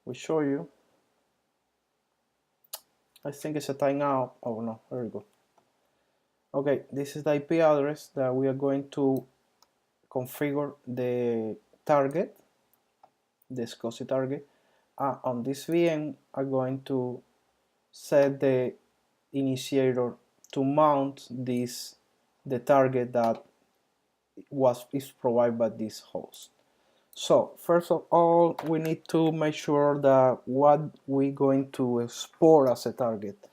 we show you. I think it's a timeout. Oh no, there we go. Okay, this is the IP address that we are going to configure the target, the SCSI target. On this VM, I'm going to set the initiator to mount the target that is provided by this host. So first of all, we need to make sure that what we're going to export as a target.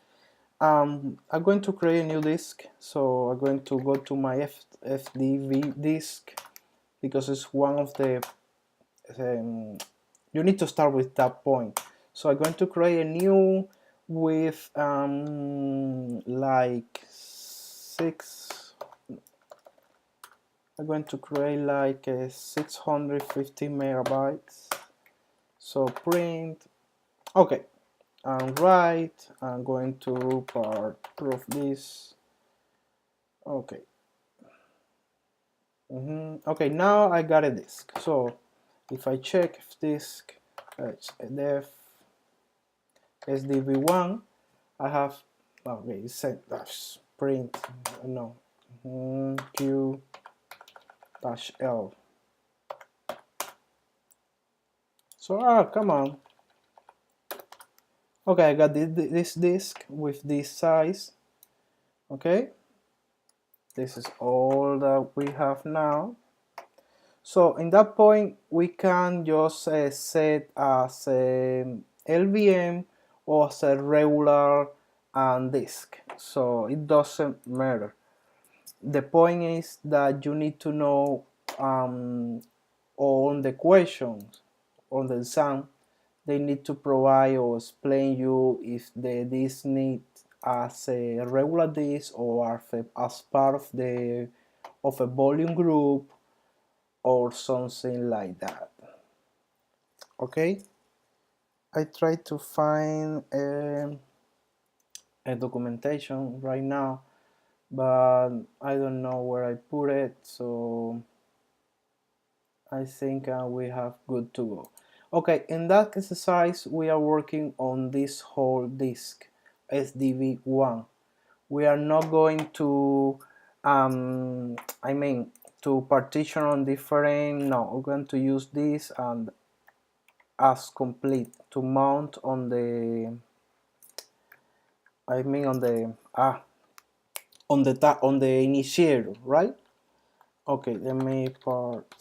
I'm going to create a new disk, so I'm going to go to my FDV disk because it's one of the you need to start with that point. So I'm going to create a new with like 6. I'm going to create like a 650 megabytes. So print. Okay, and write. I'm going to part proof this. Okay. Okay, now I got a disk. So if I check disk, def SDV1, I have, okay, it said print, no, Q dash L. So, come on. Okay, I got this disk with this size. Okay, this is all that we have now. So in that point, we can just set as a LVM or as a regular disk. So it doesn't matter. The point is that you need to know on the questions, on the exam, they need to provide or explain you if the disk need as a regular disk or as part of a volume group or something like that. Okay, I try to find a documentation right now, but I don't know where I put it, so I think we have good to go. Okay, in that exercise we are working on this whole disk SDV1. We are not going to to partition on different, no, we're going to use this and as complete to mount on the on the initiator, right? Okay, let me part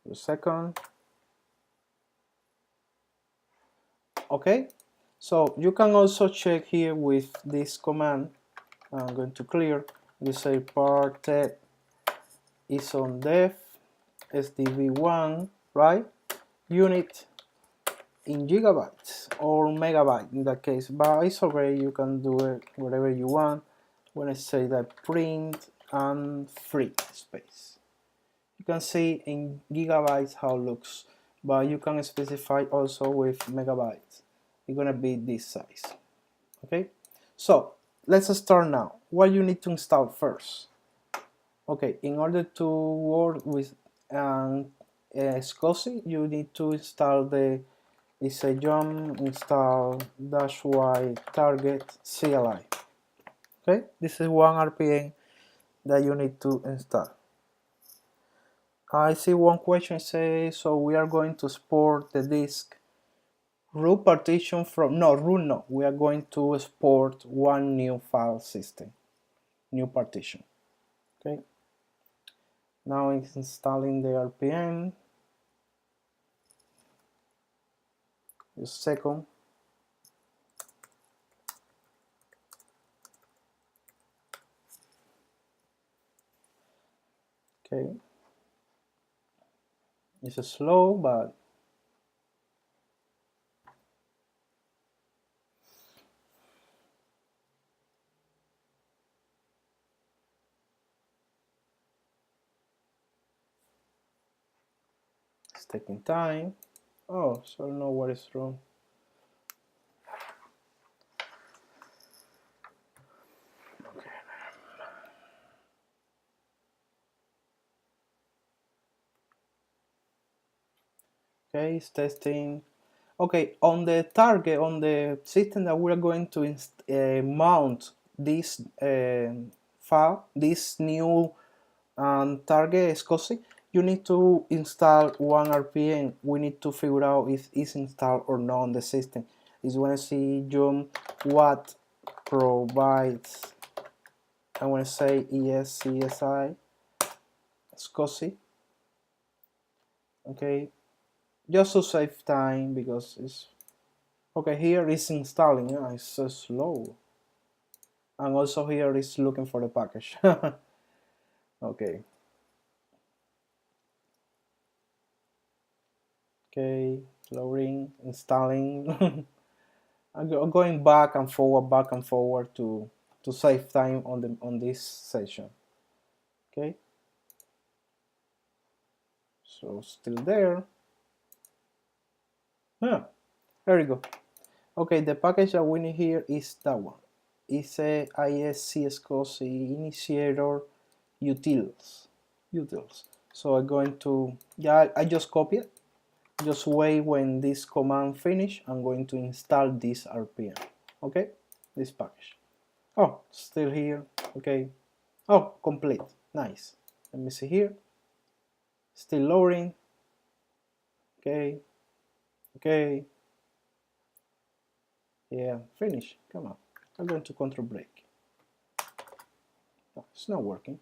a second. Okay, so you can also check here with this command. I'm going to clear. You say part is on def SDV1, right? Unit in gigabytes or megabyte in that case, but it's okay, you can do it whatever you want. When I say that print and free space, you can see in gigabytes how it looks, but you can specify also with megabytes. It's gonna be this size. Okay, so let's start now. What you need to install first? Okay, in order to work with SCSI, you need to install it's a yum install -y target CLI. Okay, this is one RPM that you need to install. I see one question says, so we are going to export the disk root partition from, no, root no, we are going to export one new file system, new partition. Okay, now it's installing the RPM. Just a second. Okay, it's slow, but it's taking time. Oh, so I don't know what is wrong. Okay. Okay, it's testing. Okay, on the target, on the system that we're going to mount this file, this new target SCSI, you need to install one RPM. We need to figure out if it's installed or not on the system. Is when I see Jump what provides, I want to say iSCSI SCSI. Okay, just to save time because it's okay. Here is installing. Yeah, it's so slow, and also here is looking for the package. Okay. Okay, loading, installing. I'm going back and forward to save time on this session. Okay, so still there. Yeah, there we go. Okay, the package that we need here is that one. It's a iSCSI initiator utils. So I'm going to, yeah, I just copy it. Just wait when this command finish. I'm going to install this RPM. Okay, this package. Oh, still here. Okay. Oh, complete. Nice. Let me see here. Still loading. Okay. Okay. Yeah, finish. Come on. I'm going to control break. Oh, it's not working.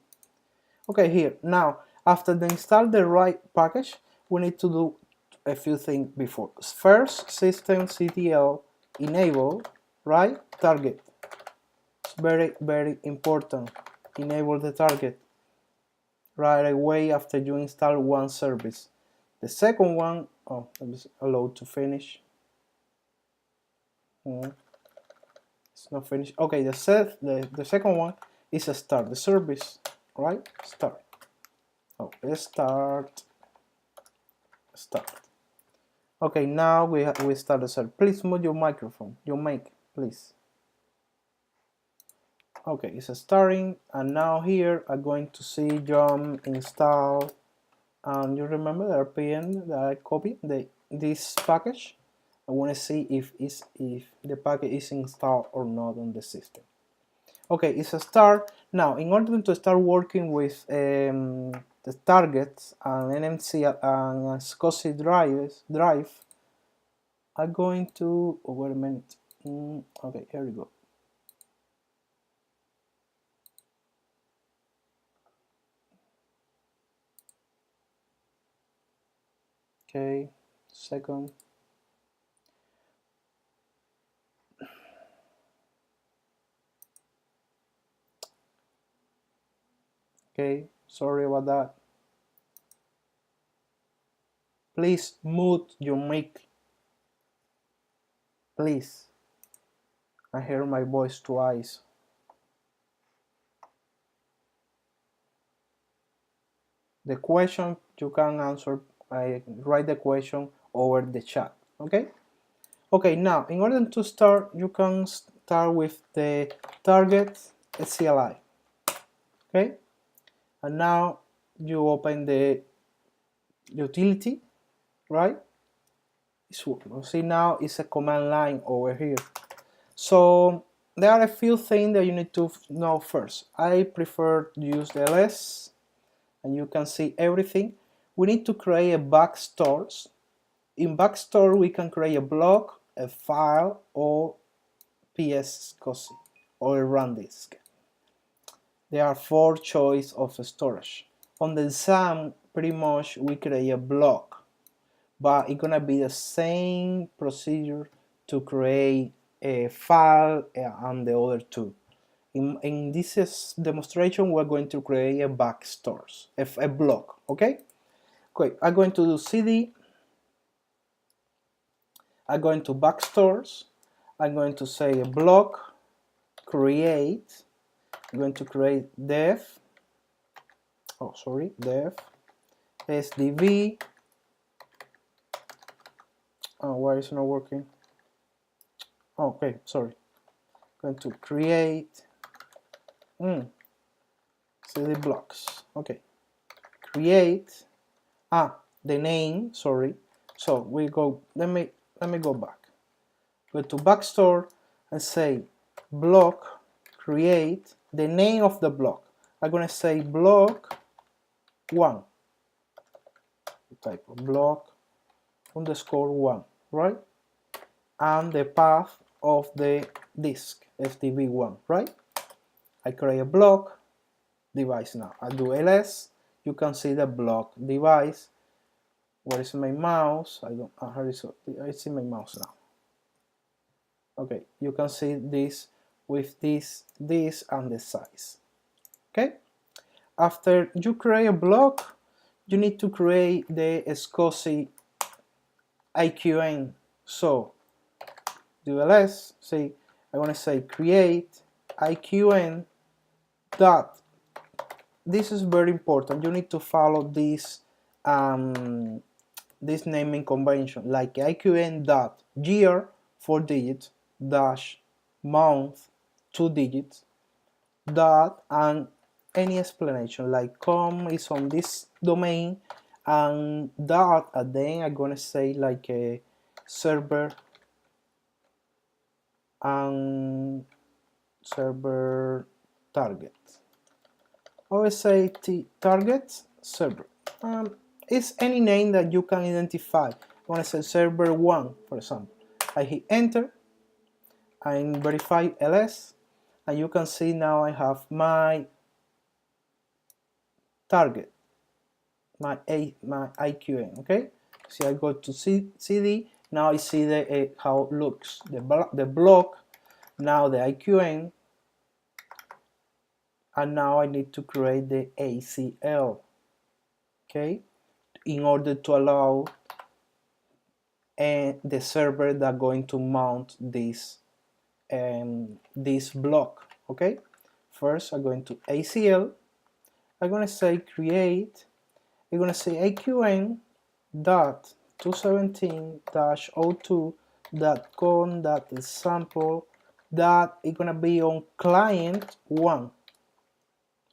Okay, here. Now, after they install the right package, we need to do a few things before. First, systemctl enable, right? Target. It's very, very important. Enable the target right away after you install one service. The second one, oh, let me allow to finish. It's not finished. Okay, the second one is a start the service, right? Start. Oh, start. Okay, now we start the service. Please mute your microphone, your mic, please. Okay, it's starting, and now here I'm going to see Jump install. And you remember the RPM that I copied this package? I want to see if the package is installed or not on the system. Okay, it's a start. Now, in order to start working with the targets and NMC and SCSI drive, I'm going to, oh, wait a minute. Okay, here we go. Okay, second. Okay, sorry about that. Please mute your mic. Please. I hear my voice twice. The question you can answer, I write the question over the chat. Okay. Okay, now in order to start, you can start with the target CLI. Okay, and now you open the utility, right? See, now it's a command line over here. So there are a few things that you need to know first. I prefer to use the ls, and you can see everything. We need to create a backstores. In backstore, we can create a block, a file, or PSCSI or a run disk. There are 4 choices of storage. On the exam, pretty much we create a block, but it's gonna be the same procedure to create a file and the other two. In this demonstration, we're going to create a backstores, a block. Okay. Okay. I'm going to do cd. I'm going to backstores. I'm going to say a block create. I'm going to create def sdv. Oh, why is it not working? Oh, okay, sorry. Going to create cd blocks. Okay, create the name, sorry, So we go, let me go back. Go to backstore and say block create the name of the block. I'm gonna say block 1. Type of block underscore 1, right? And the path of the disk FTP1, right? I create a block device now. I do ls. You can see the block device. Where is my mouse? I don't. I see my mouse now. Okay, you can see this with this, and the size. Okay. After you create a block, you need to create the SCSI IQN. So do ls. Say I want to say create IQN dot. This is very important. You need to follow this this naming convention, like IQN dot year 4 digits dash month 2 digits dot and any explanation like com is on this domain and dot, and then I'm gonna say like a server and server target. Always say target server. It's any name that you can identify. I want to say server 1, for example. I hit enter and verify ls, and you can see now I have my target, my IQN. Okay, see, I go to CD. Now I see the how it looks the block, now the IQN, and now I need to create the ACL. Okay, in order to allow the server that going to mount this block. Okay, first I'm going to ACL. I'm going to say create. I'm going to say IQN dot 217-02.com.example that is going to be on client 1,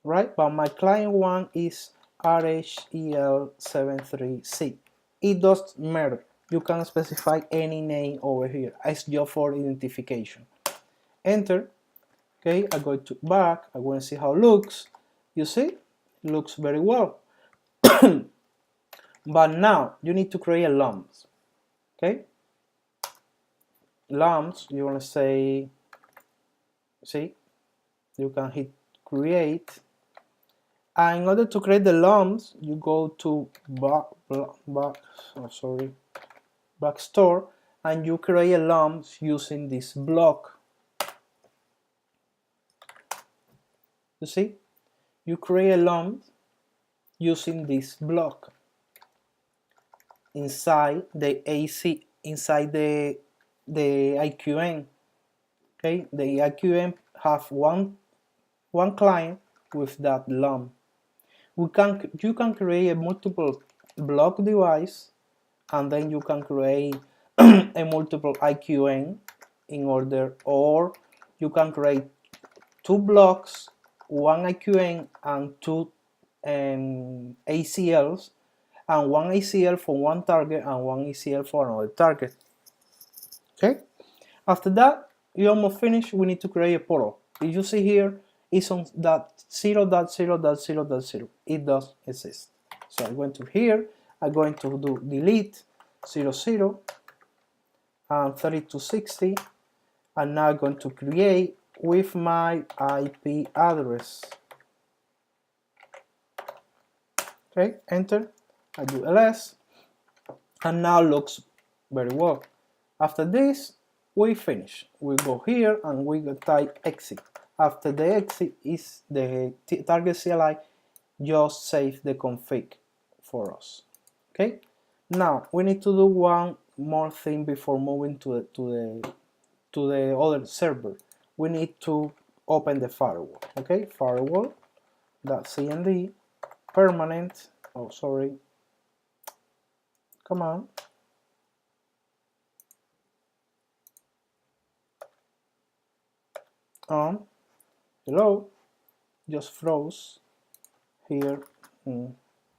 right? But my client 1 is RHCE73C. It doesn't matter. You can specify any name over here. It's just for identification. Enter. Okay, I go to back. I want to see how it looks. You see, it looks very well. But now you need to create a lumps. Okay, lumps. You want to say, see, you can hit create. And in order to create the lumps, you go to backstore, and you create a lumps using this block. You see, you create a lump using this block inside the AC, inside the IQN. Okay, the IQN have one client with that lump. You can create a multiple block device, and then you can create a multiple IQN in order, or you can create 2 blocks, 1 IQN and 2 ACLs, and 1 ACL for one target and 1 ACL for another target. Okay, after that you almost finished. We need to create a portal. If you see here, it's on that 0.0.0.0. It does exist. So I'm going to here, I'm going to do delete 00 and 3260, and now I'm going to create with my IP address. Okay, enter. I do ls, and now looks very well. After this, we finish. We go here and we type exit. After the exit is the target CLI just save the config for us. Okay. Now we need to do one more thing before moving to the other server. We need to open the firewall. Okay, firewall.cmd permanent. Oh, sorry. Come on. Hello. Just froze. Here.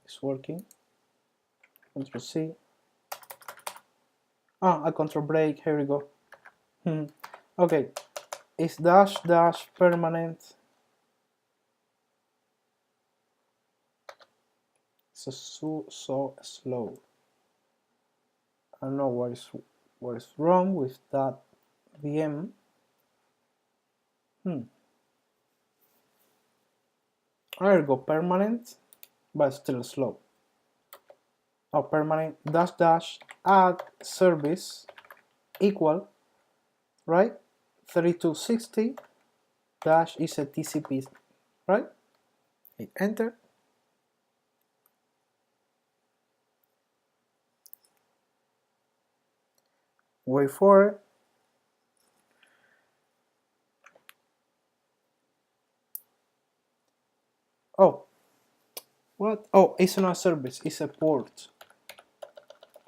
It's working. Ctrl C. a control break. Here we go. Okay, it's dash dash permanent. It's so slow. I don't know what is wrong with that VM. There we go, permanent, but still slow. Oh, permanent dash dash add service equal, right? 3260 dash is a TCP, right? Hit enter. Wait for it. Oh, what? Oh, it's not a service, it's a port.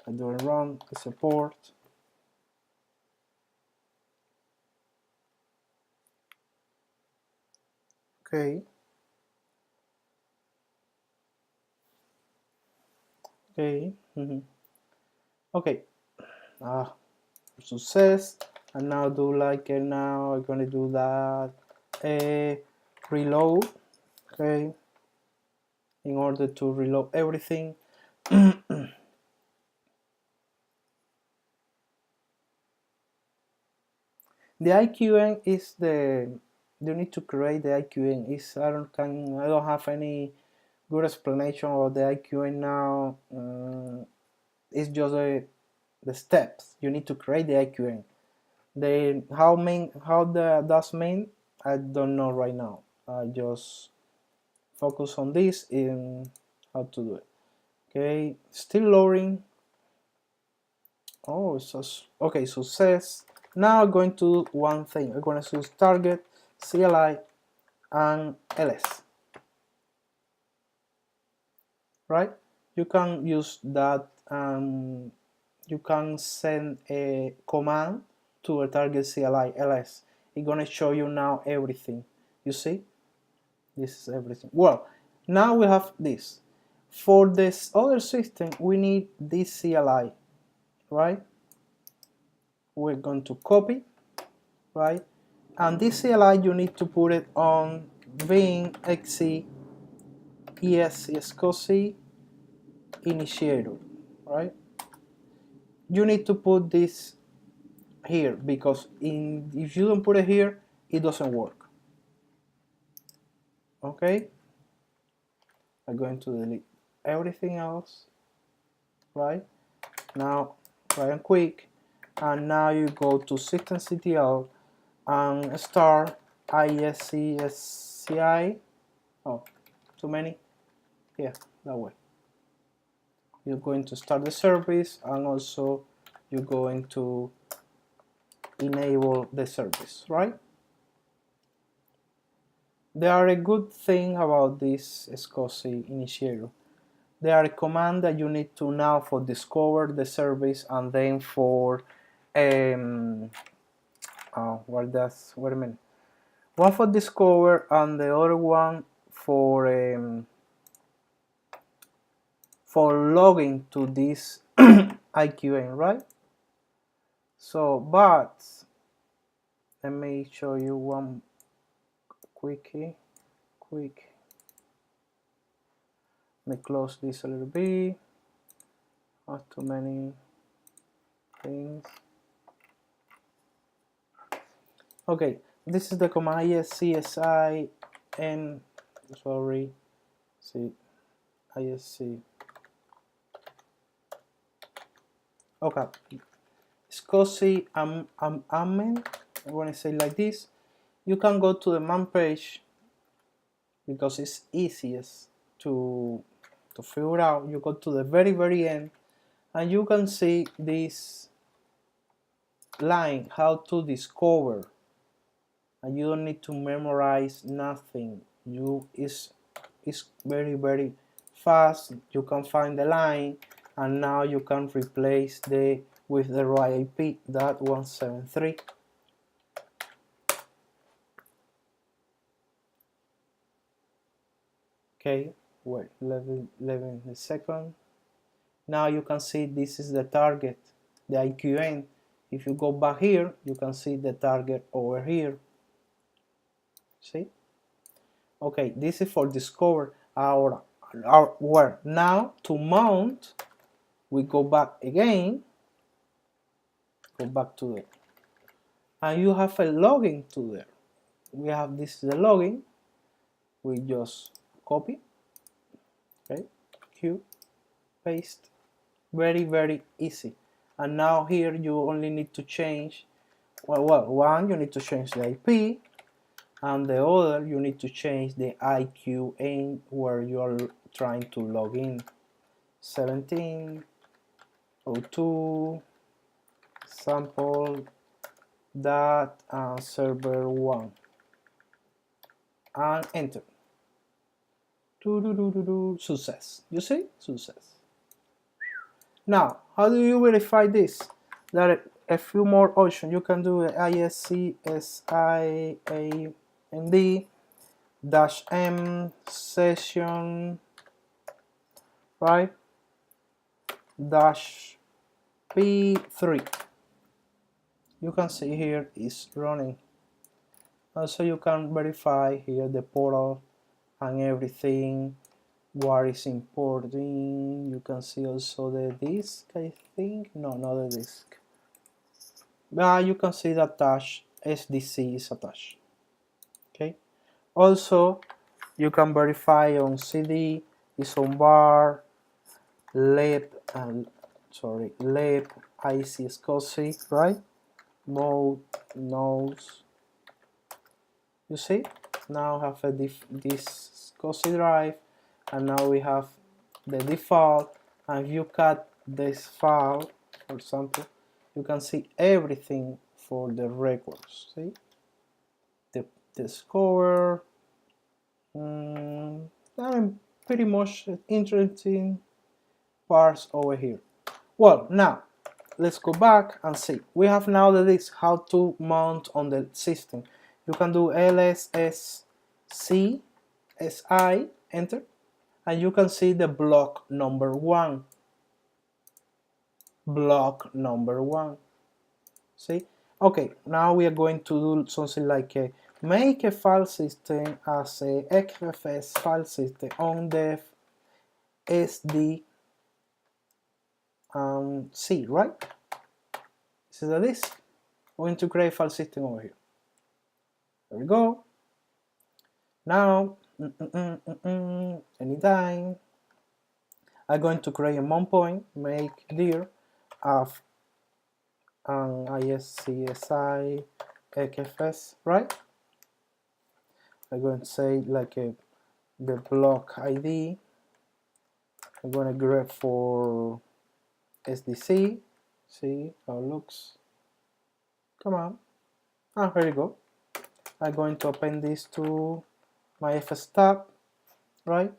I do it wrong, it's a port. Okay. Okay. Okay. Success. And now do like now I'm gonna do that. Reload. Okay. In order to reload everything. The IQN is you need to create the IQN. I don't have any good explanation about the IQN now. It's just the steps. You need to create the IQN. That's mean, I don't know right now. I just focus on this in how to do it. Okay, still loading. Oh, okay, success. Now I'm going to do one thing. I'm going to choose target, CLI, and LS. Right? You can use that. You can send a command to a target CLI LS. It's gonna show you now everything. You see? This is everything. Well, now we have this. For this other system, we need this CLI, right? We're going to copy, right? And this CLI, you need to put it on bin XC iSCSI initiator, right? You need to put this here because if you don't put it here, it doesn't work. Okay, I'm going to delete everything else, right? Now try and quick, and now you go to systemctl and start iSCSI. Oh, too many. Yeah, that way. You're going to start the service, and also you're going to enable the service, right? There are a good thing about this SCSI initiator. There are a command that you need to now for discover the service, and then for wait a minute. One for discover and the other one for logging to this IQN, right? So, but let me show you one quick. Let me close this a little bit. Not too many things. Okay, this is the command iSCSI and sorry, see ISC. Okay, SCSI amen. I want to say like this. You can go to the man page because it's easiest to figure out. You go to the very end, and you can see this line how to discover, and you don't need to memorize nothing. It's very fast. You can find the line, and now you can replace with the right IP, that 173. Okay, wait 11 seconds. Now you can see this is the target. the IQN. If you go back here, you can see the target over here. See? Okay, this is for discover our where. Now to mount, we go back again, go back to it, and you have a login to there. We have this is the login. We just copy, okay, Q, paste, very easy. And now here you only need to change, well, one you need to change the IP, and the other you need to change the IQN where you are trying to log in. 1702 sample that server 1 and enter. Success. You see? Success. Now, how do you verify this? There are a few more options. You can do iSCSI AMD -m session, right? -p3. You can see here is running. Also, you can verify here the portal and everything, what is importing. You can see also the disk, I think. No, not the disk. But you can see the attached SDC is attached. Okay. Also, you can verify on CD, is on bar, lib, iSCSI, right? Mode, nodes. You see? Now have this SCSI drive, and now we have the default. And if you cut this file, for example, you can see everything for the records. See? The score. Pretty much interesting parts over here. Well, now let's go back and see. We have now the disk, how to mount on the system. You can do LSSCSI, enter, and you can see the block number 1. Block number 1. See? Okay, now we are going to do something like make a file system as a XFS file system on the SD C, right? This is the disk. We're going to create a file system over here. There we go. Now, anytime, I'm going to create a mount point, make dir of iSCSI XFS, right? I'm going to say like the block ID. I'm going to grab for SDC. See how it looks. Come on. Here you go. I'm going to append this to my FS tab, right?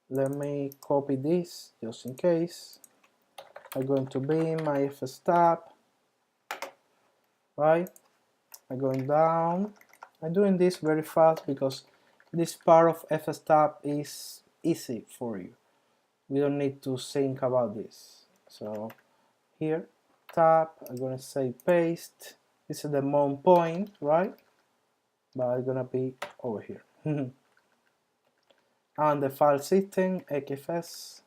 Let me copy this just in case. I'm going to be in my FS tab, right? I'm going down. I'm doing this very fast because this part of FS tab is easy for you. We don't need to think about this. So here, tab, I'm gonna say paste. This is the mount point, right? But it's gonna be over here. And the file system, XFS,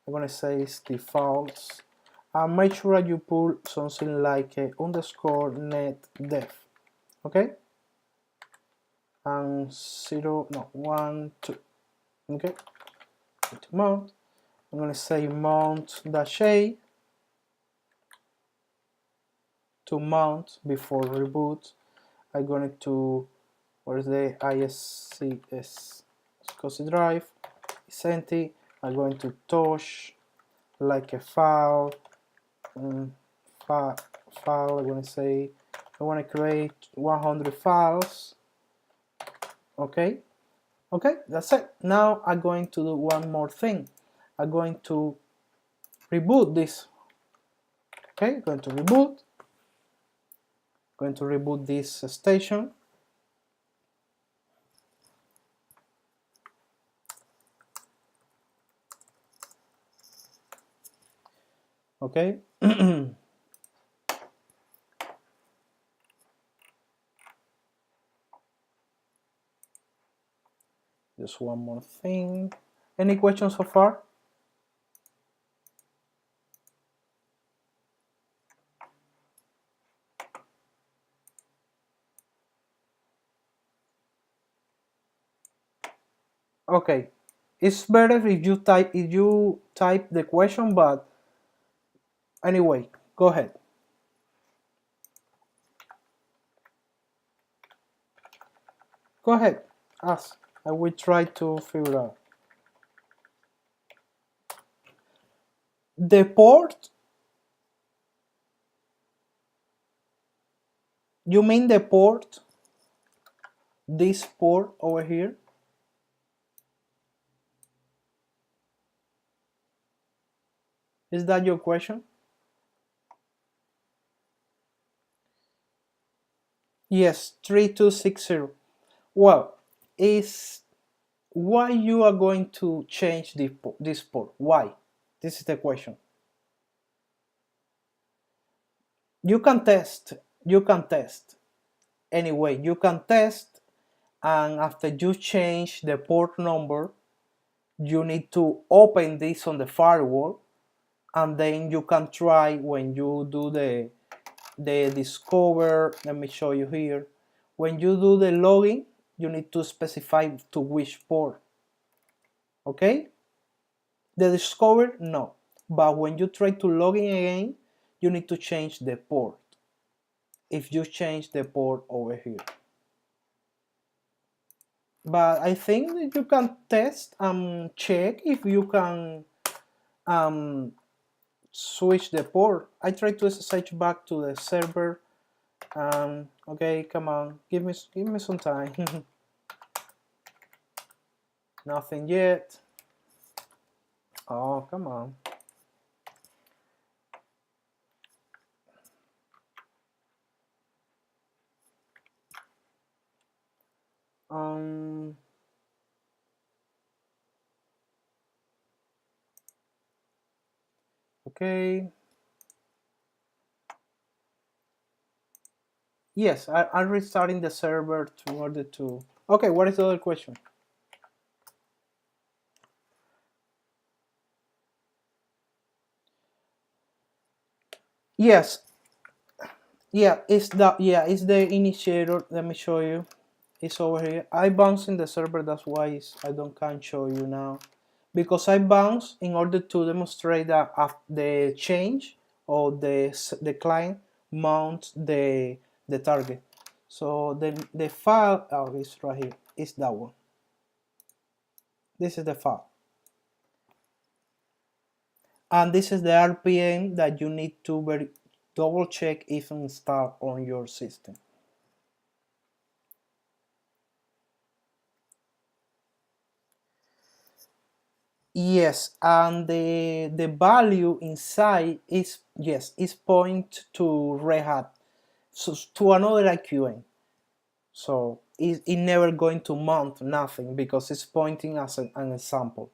I'm gonna say it's defaults. And make sure you put something like underscore net def, okay? And 1, 2, okay? To mount, I'm gonna say mount -a to mount before reboot. I'm going to, where's the iSCSI drive? It's empty. I'm going to touch like a file. File. I'm going to say I want to create 100 files. Okay. Okay, that's it. Now I'm going to do one more thing. I'm going to reboot this. Okay, going to reboot. Going to reboot this station. Okay. Just one more thing. Any questions so far? Okay. It's better if you type the question, but anyway, go ahead. Go ahead. Ask. I will try to figure out. The port, you mean the port? This port over here? Is that your question? Yes, 3260. Well, is why you are going to change this port? Why? This is the question. You can test. You can test. Anyway, you can test, and after you change the port number, you need to open this on the firewall, and then you can try when you do the discover. Let me show you here. When you do the login, you need to specify to which port. Okay? The discover, no. But when you try to log in again, you need to change the port. If you change the port over here. But I think that you can test and check if you can switch the port. I try to SSH back to the server. Okay, come on, give me some time. Nothing yet. Oh, come on. Okay. Yes, I'm restarting the server in order to. Okay, what is the other question? Yes. Yeah, it's the initiator. Let me show you. It's over here. I bounced in the server, that's why I can't show you now. Because I bounced in order to demonstrate that the change or the client mounts the target. So the file, oh, it's right here. It's that one. This is the file. And this is the RPM that you need to double check if installed on your system. Yes, and the value inside is point to Red Hat, so to another IQN. So it never going to mount nothing because it's pointing as an example.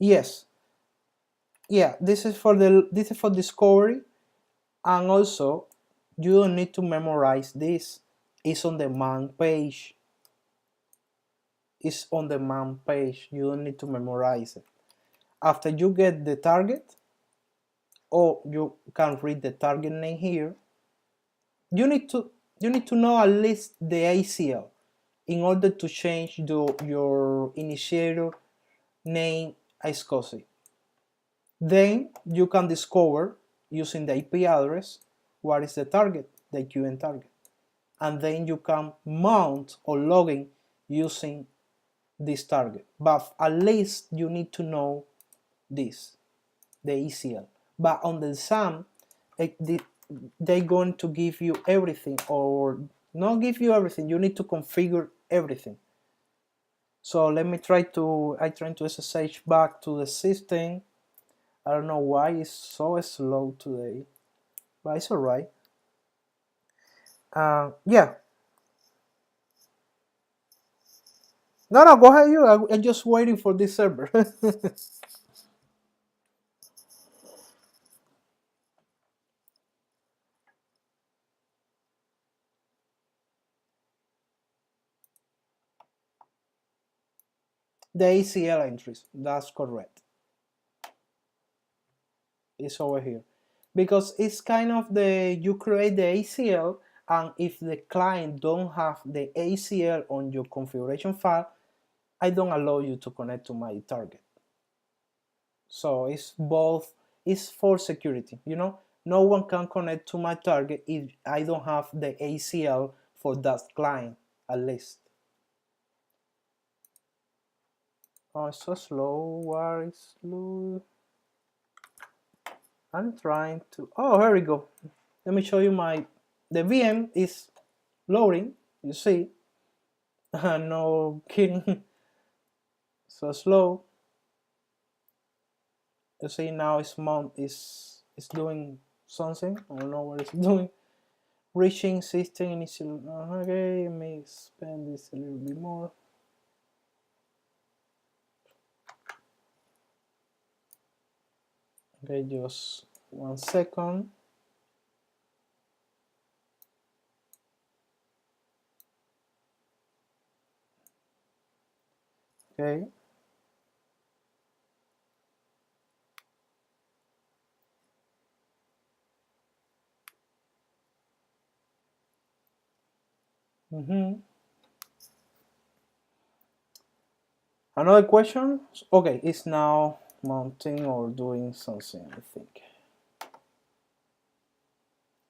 Yes, yeah, this is for discovery, and also you don't need to memorize this. It's on the man page. It's on the man page. You don't need to memorize it. After you get the target, or you can read the target name here, you need to know at least the ACL in order to change your initiator name iSCSI. Then you can discover using the IP address what is the target, the QN target, and then you can mount or log in using this target. But at least you need to know this, the ACL. But on the exam, they're going to give you everything, or not give you everything. You need to configure everything. So let me trying to SSH back to the system. I don't know why it's so slow today, but it's alright. Yeah. No, no, go ahead. I'm just waiting for this server. The ACL entries. That's correct. It's over here because it's kind of the you create the ACL, and if the client don't have the ACL on your configuration file, I don't allow you to connect to my target. So it's both, it's for security, no one can connect to my target if I don't have the ACL for that client at least. Oh, it's so slow. Why is slow? I'm trying to, oh, here we go. Let me show you the VM is loading, you see. No kidding. So slow. You see now it's doing something. I don't know what it's doing. Reaching system initial. Okay, let me expand this a little bit more. Okay, just 1 second. Okay. Another question. Okay, it's now mounting or doing something, I think.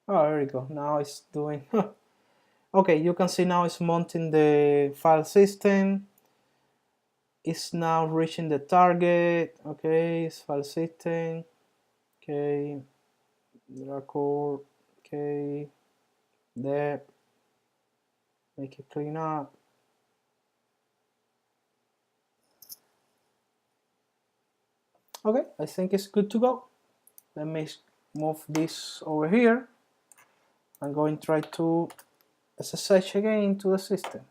Oh, there we go. Now it's doing. Okay, you can see now it's mounting the file system. It's now reaching the target. Okay, it's file system. Okay, record. Okay, there. Make it clean up. Okay, I think it's good to go. Let me move this over here. I'm going to try to SSH again into the system.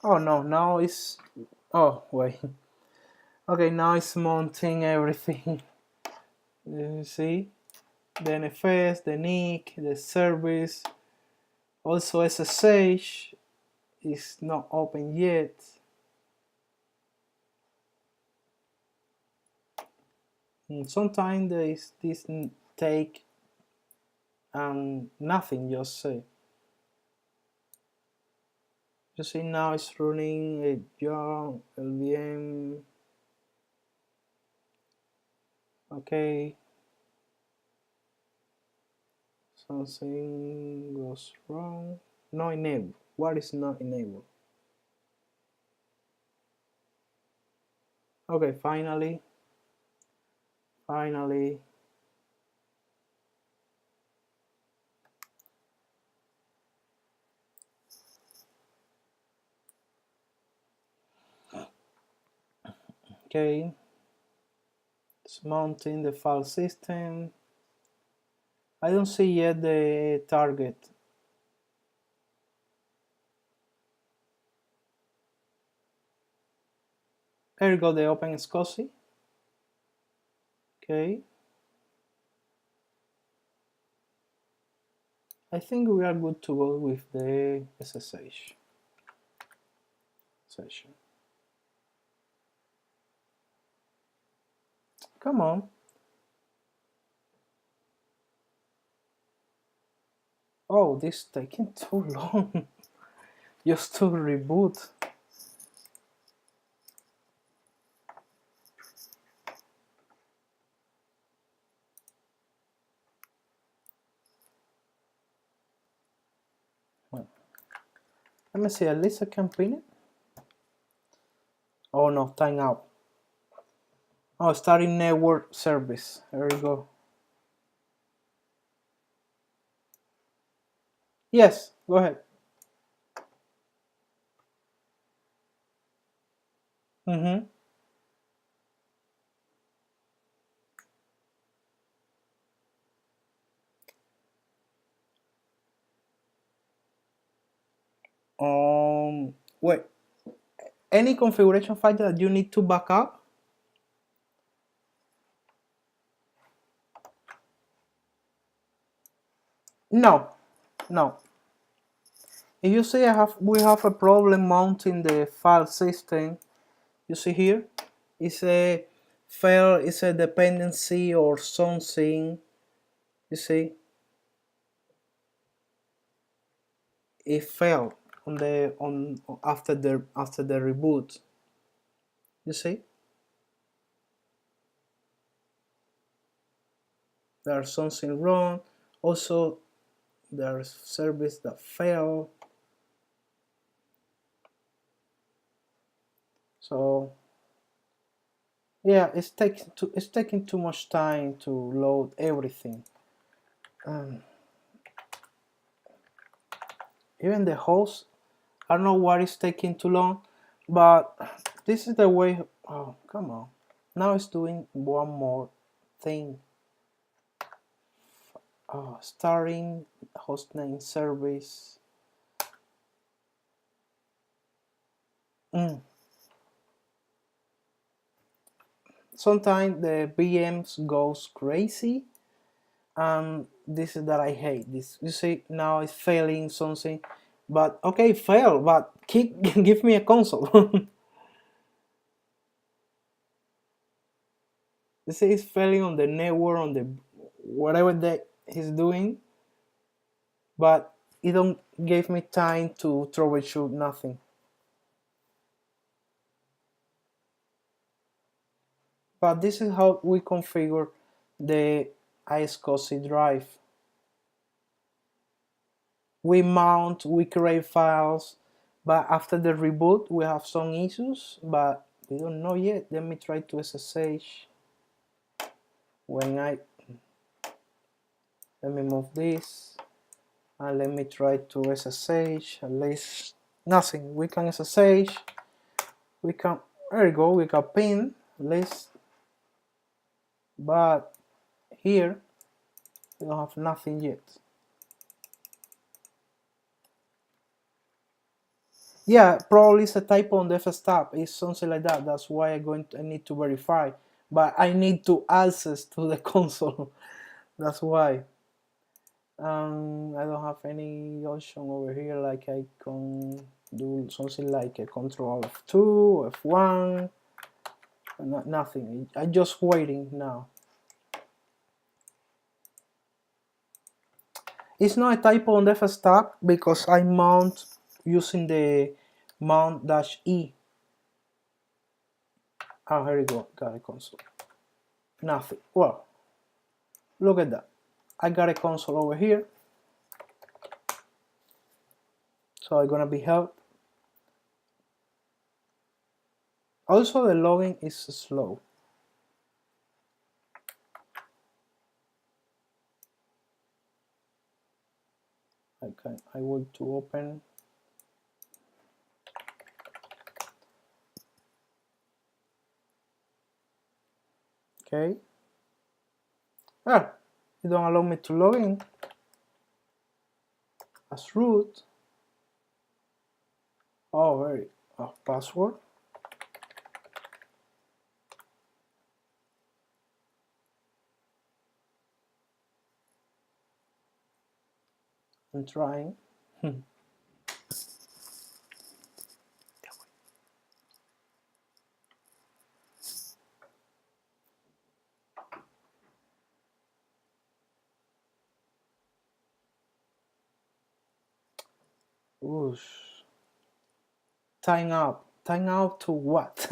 Oh no, now it's, oh wait. Okay, now it's mounting everything. You see? The NFS, the NIC, the service, also SSH is not open yet. And sometimes this take nothing, just say. You see now it's running a job, LVM. Okay. Something goes wrong. No enable. What is not enabled? Okay, finally. Okay, it's mounting the file system. I don't see yet the target. Here we go, the OpenSCSI. Okay. I think we are good to go with the SSH session. Come on. Oh, this is taking too long. Just to reboot. Let me see, at least I can pin it. Oh no, time out. Oh, starting network service. There we go. Yes, go ahead. Wait, any configuration file that you need to back up? No, no. If you see we have a problem mounting the file system, you see here, it's a file, it's a dependency or something. You see, it failed on the after the reboot. You see, there's something wrong. Also, there's service that failed. So yeah, it's taking too much time to load everything. Even the host, I don't know what is taking too long, but this is the way. Oh, come on. Now it's doing one more thing. Oh, starting hostname service. Sometimes the VMs goes crazy, and this is that I hate. This, you see, now it's failing something, but okay, fail, but keep give me a console. You see, it's failing on the network, on the whatever that he's doing, but it don't give me time to troubleshoot nothing. But this is how we configure the iSCSI drive. We mount, we create files, but after the reboot we have some issues, but we don't know yet. Let me try to SSH. Let me move this, and let me try to SSH. At least nothing. We can SSH. We can, there we go, we can pin at least, but here we don't have nothing yet. Yeah, probably it's a typo on the FSTAP. It's something like that. That's why I need to verify. But I need to access to the console. That's why. I don't have any option over here. Like I can do something like a control F2, F1. Nothing. I'm just waiting now. It's not a typo on the FSTAP because I mount using the mount-e. Oh, here we go. Got a console. Nothing. Well, look at that. I got a console over here. So I'm gonna be helped. Also, the logging is slow. I want to open. Okay. Ah, you don't allow me to log in as root. Oh, very password. I'm trying. Whoosh. Time out. Time out to what?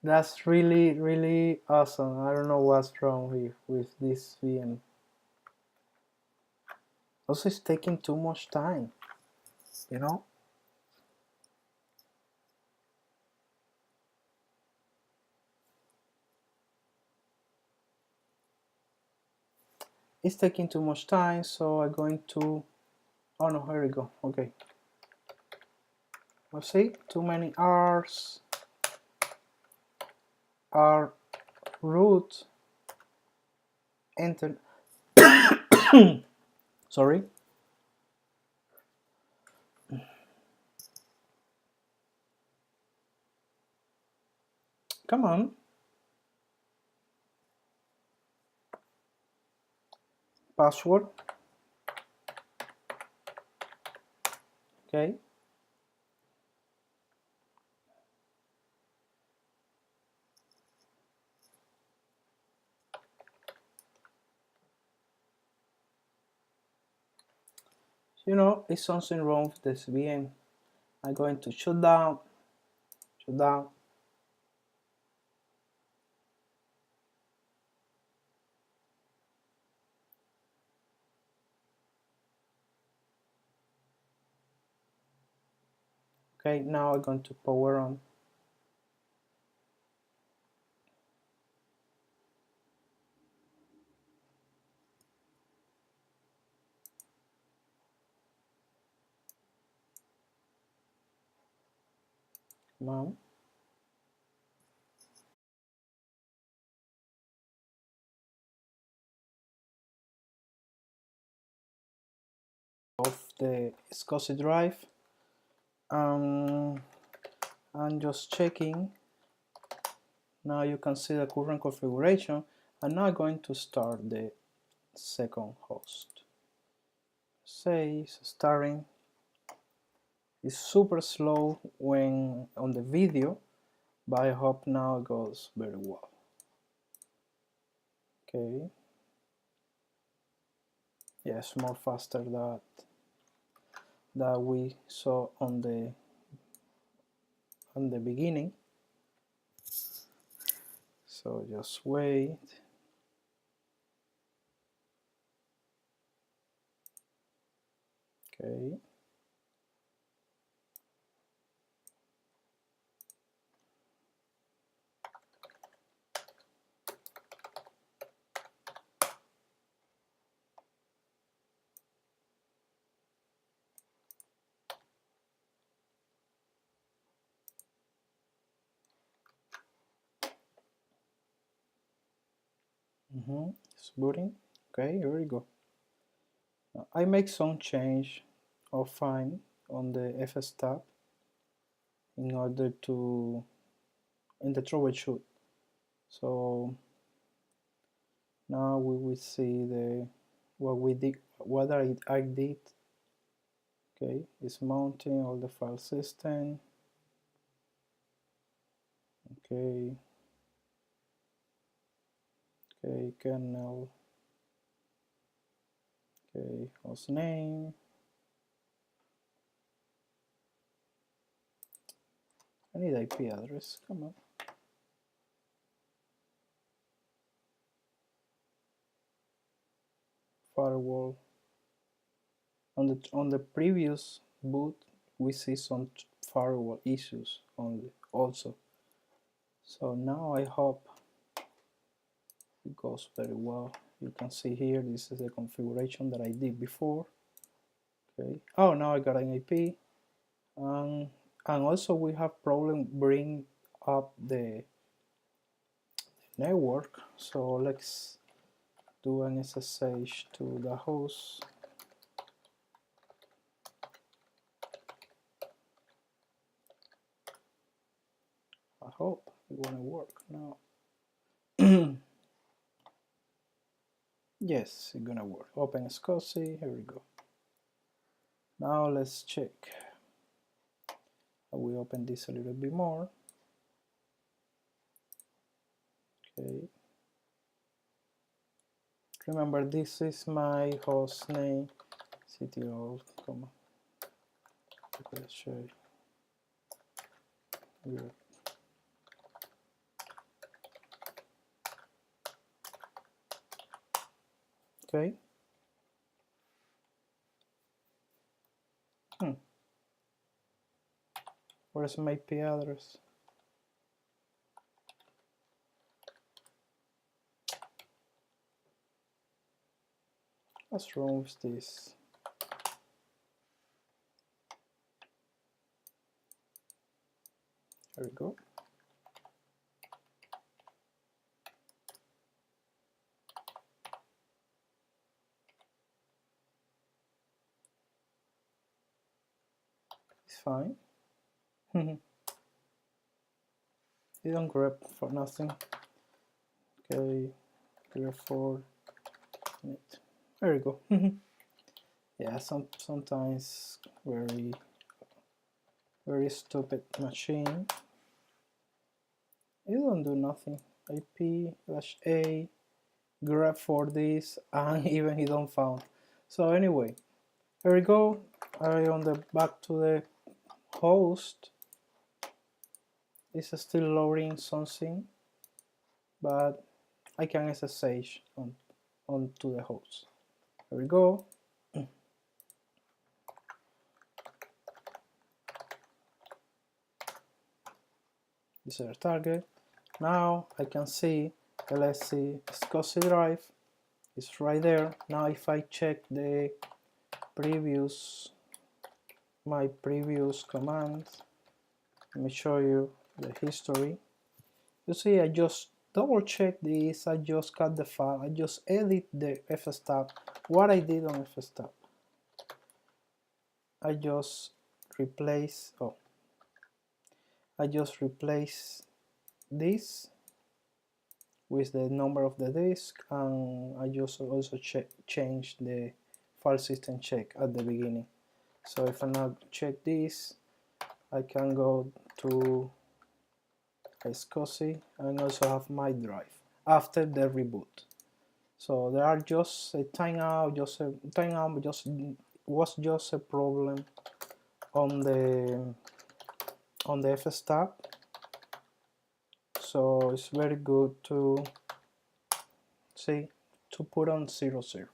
That's really, really awesome. I don't know what's wrong with this VM. Also, it's taking too much time, you know? It's taking too much time, so I'm going to, oh no, here we go. Okay. Let's see, too many R's. R root, enter. Sorry. Come on. Password. Okay. You know, it's something wrong with this VM. I'm going to shut down. Shut down. Okay, now I'm going to power on. Come on. Of the iSCSI drive. I'm just checking. Now you can see the current configuration, and now I'm going to start the second host. Say it's starting. It's super slow when on the video, but I hope now it goes very well. Okay. Yes, more faster that we saw on the beginning. So just wait. Okay. It's booting. Okay, here we go. Now, I make some change or find on the FS tab in order to in the troubleshoot. So now we will see the what we did, what I did. Okay, it's mounting all the file system. Okay, okay, kernel. Okay, host name. I need IP address. Come on. Firewall. On the previous boot, we see some firewall issues only also. So now I hope it goes very well. You can see here, this is the configuration that I did before. Okay. Oh, now I got an IP. And also we have problem bring up the network. So let's do an SSH to the host. I hope it wanna work now. Yes, it's gonna work. Open SCSI, here we go. Now let's check. I will open this a little bit more. Okay. Remember, this is my host name, CTO, comma. Let's show you. Okay. Where's my IP address? What's wrong with this? There we go. It's fine. it don't grep for nothing. Okay, grep for it. There you go. Yeah, sometimes very stupid machine. It don't do nothing. IP/A grep for this, and even he don't found. So anyway, here we go. I on the back to the host. It's still loading something, but I can SSH onto the host. Here we go. This is our target. Now I can see the iSCSI drive. It's right there. Now if I check my previous commands, let me show you the history. You see, I just double check this, I just cut the file, I just edit the fstab. What I did on fstab, I just replace this with the number of the disk, and I just also change the file system check at the beginning. So if I now check this, I can go to iSCSI and also have my drive after the reboot. So there are just a timeout, was just a problem on the fstab. So it's very good to put on 00.